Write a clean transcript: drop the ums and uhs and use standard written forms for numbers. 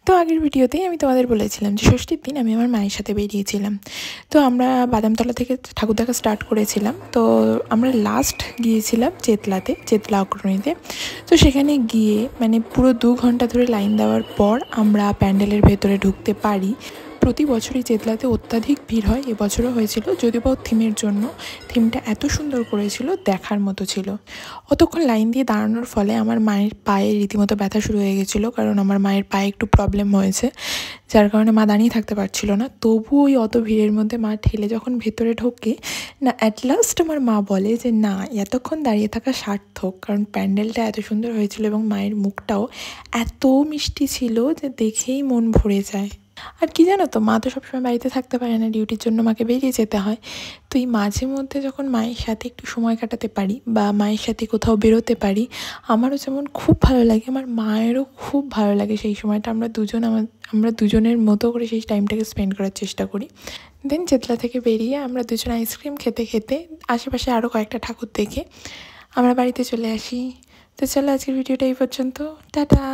তো আগের ভিডিওতেই আমি তোমাদের বলেছিলাম যে ষষ্ঠীর দিন আমি আমার মায়ের সাথে বেরিয়েছিলাম। তো আমরা বাদামতলা থেকে ঠাকুর দেখা স্টার্ট করেছিলাম। তো আমরা লাস্ট গিয়েছিলাম চেতলা অগ্রণীতে। তো সেখানে গিয়ে মানে পুরো 2 ঘন্টা ধরে লাইন দেওয়ার পর আমরা প্যান্ডেলের ভেতরে ঢুকতে পারি। প্রতি বছরই চেতলাতে অত্যাধিক ভিড় হয়, এবছরও হয়েছিল, যদিও বা থিমের জন্য। থিমটা এত সুন্দর করেছিল, দেখার মতো ছিল। অতক্ষণ লাইন দিয়ে দাঁড়ানোর ফলে আমার মায়ের পায়ে রীতিমতো ব্যথা শুরু হয়ে গেছিলো, কারণ আমার মায়ের পায়ে একটু প্রবলেম হয়েছে, যার কারণে মা দাঁড়িয়ে থাকতে পারছিল না। তবু ওই অত ভিড়ের মধ্যে মা ঠেলে যখন ভেতরে ঢোকে না, অ্যাট লাস্ট আমার মা বলে যে না, এতক্ষণ দাঁড়িয়ে থাকা সার্থক, কারণ প্যান্ডেলটা এত সুন্দর হয়েছিল এবং মায়ের মুখটাও এত মিষ্টি ছিল যে দেখেই মন ভরে যায়। আর কি জানো তো, মা তো সবসময় বাড়িতে থাকতে পারে না, ডিউটির জন্য মাকে বেরিয়ে যেতে হয়। তো এই মাঝে মধ্যে যখন মায়ের সাথে একটু সময় কাটাতে পারি বা মায়ের সাথে কোথাও বেরোতে পারি, আমারও যেমন খুব ভালো লাগে, আমার মায়েরও খুব ভালো লাগে। সেই সময়টা আমরা দুজনের মতো করে সেই টাইমটাকে স্পেন্ড করার চেষ্টা করি। দেন চেতলা থেকে বেরিয়ে আমরা দুজন আইসক্রিম খেতে খেতে আশেপাশে আরও কয়েকটা ঠাকুর দেখে আমরা বাড়িতে চলে আসি। তো চলো, আজকের ভিডিওটা এই পর্যন্ত। টাটা।